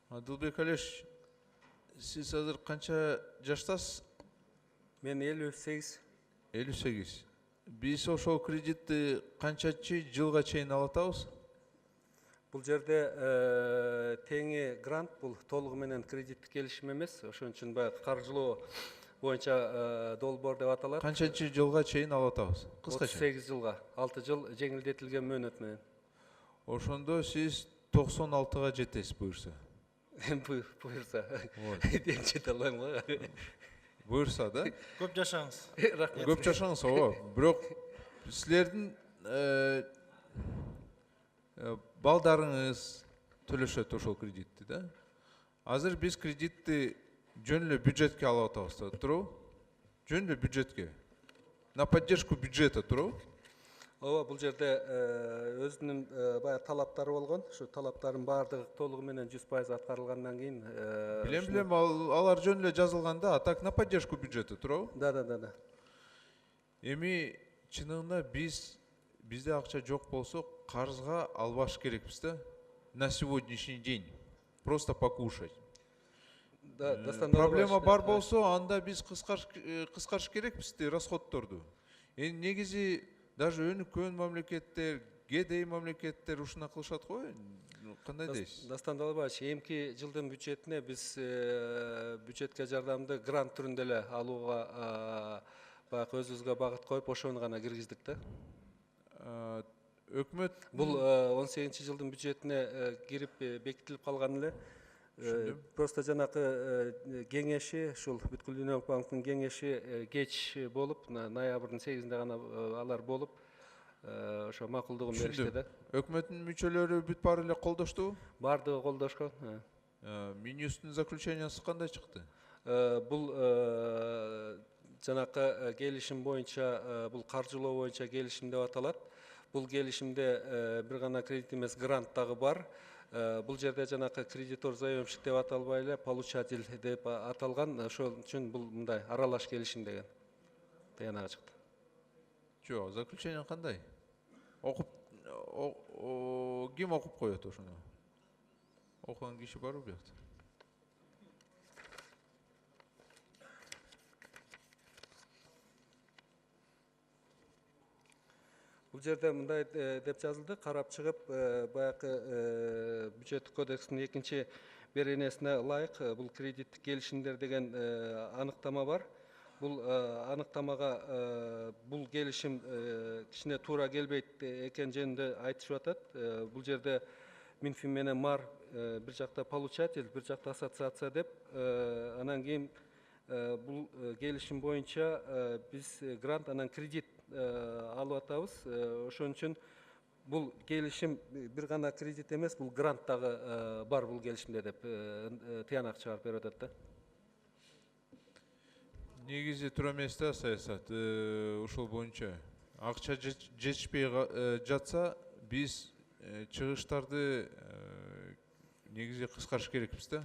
Адылбек Алеш, сіз азыр қанша жаштасыз? Мен 58. 58. Біз ошол кредитті қанчачы жылға чейин алатабыз? Бұл жерде теңи грант, бұл толығы менен кредиттик келишим эмес. Ошон үчүн баягы каржылоо боюнча долбоор деп аталат. Қанчачы жылға чейин алатабыз? Кыскача. 38 жылга, 6 жыл жеңилдетилген мөөнөт менен. Ошондо сиз 96-га жетесиз буюрса. Буюрса. Ден жете албайм го. Буюрса да? Көп жашаңыз. Рахмет. Көп жашаңыз, ооба. Бирок силердин балдарыңыз төлөшөт ошол кредитти да. Азыр биз кредитти жөн эле бюджетке алып атабыз да, туурабы? Жөн эле бюджетке. На поддержку бюджета, туурабы? Ооба, бул жерде өзүнүн баягы талаптары болгон. Ушу талаптардын баардыгы толугу менен 100% аткарылгандан кийин Билем, алар жөн эле жазылганда, а так на поддержку бюджета, туурабы? Да. Эми чынында бизде акча жок болсо, карызга албаш керекпиз да. На сегодняшний день. Просто покушать. Проблема бар болсо, анда биз кыскартыш керекпиз расходторду. Негизи даже өнүккөн мамлекеттер, кедей мамлекеттер ушуна кылышат го. Кандай дейсиз? Дастан Далбаевич, эмки жылдын бюджетине биз бюджетке жардамды грант түрүндө эле алууга баягы өзүбүзгө багыт коюп, ошону гана киргиздик да. Өкмөт Бул 18 жылдын бюджетине кирип бекитилип калган эле. Просто жанакы кеңеши, ушул бүткүл дүйнөлүк банктын кеңеши кеч болуп, ноябрдын 8-inde гана алар болуп, ошо макулдугун беришти да. Өкмөттүн мүчөлөрү бүт баары эле колдоштубу? Бардыгы колдошкон. Минюсттун заключениясы кандай чыкты? Бул жанакы келишим боюнча, бул каржылоо боюнча келишим деп аталат. Бул келишимде бир гана кредит эмес, грант дагы бар. Бул жерде жанакы кредитор заемщик деп аталбай эле, получатель деп аталган. Ошол үчүн бул мындай аралаш келишим деген таянага чыкты. Жок, заключение кандай? Ким окуп коет ошону? Окуган киши барбы бuyakta? Бул жерде мындай деп жазылды, карап чыгып, баягы бюджеттик кодекстин 2-чи беренесине ылайык бул кредиттик келишимдер деген аныктама бар. Бул аныктамага бул келишим кичине туура келбейт экен жөнүндө айтышып атат. Бул жерде Минфин менен МАР бир жакта получатель, бир жакта ассоциация деп, анан кийин бул келишим боюнча биз грант анан кредит алып атабыз. Ошон үчүн бул келишим бир гана кредит эмес, бул грант дагы бар бул келишимде деп тыянак чыгарып берип атат да. Негизи туура эмес да саясат ушул боюнча. Акча жетишпей жатса, биз чыгыштарды негизи кыскартыш керекпиз да.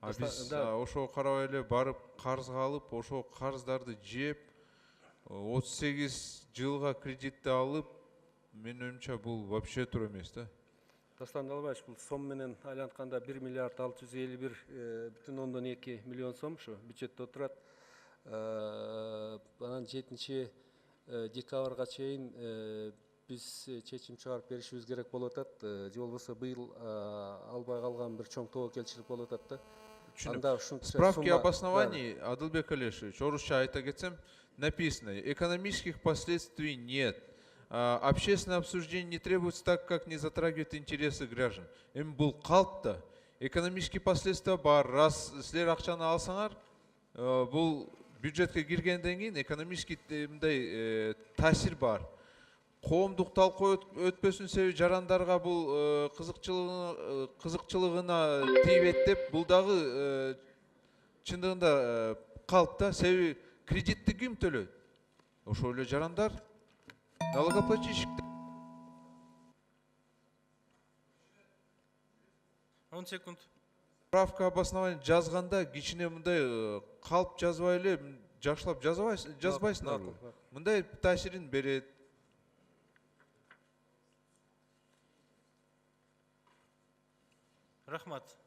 Биз ошого карабай эле барып карызга алып, ошол карыздарды жеп, 38 жылга кредитти алып, менин оюмча бул вообще туура эмес да. Дастан Далбаевич, бул сом менен айлантканда 1 миллиард 651,2 миллион сом ушу бюджетте отурат. Анан 7 декабрга чейин биз чечим чыгарып беришибиз керек болуп атат. Же болбосо быйыл албай калган бир чоң тобокелчилик болуп атат да. Справки об основании, Адылбек Алешевич, орусча айта кетсем, написано: экономических последствий нет. Общественное обсуждение не требуется, так как не затрагивает интересы граждан. Эми бул калпта. Экономические последствия бар. Раз силер акчаны алсаңар, бул бюджетке киргенден кийин экономический мындай таасир бар. Коомдук талкуу өтпөсүн себеби жарандарга бул кызыкчылыгына тийбейт деп, бул дагы чындыгында калпта. Себеби кредитти ким төлөйт? Ошол эле жарандар, налогоплательщик. 10 секунд. Справка об основании жазганда кичине мындай калп жазбай эле жакшылап жазбайсыңарбы? Мындай таасирин берет. Рахмат.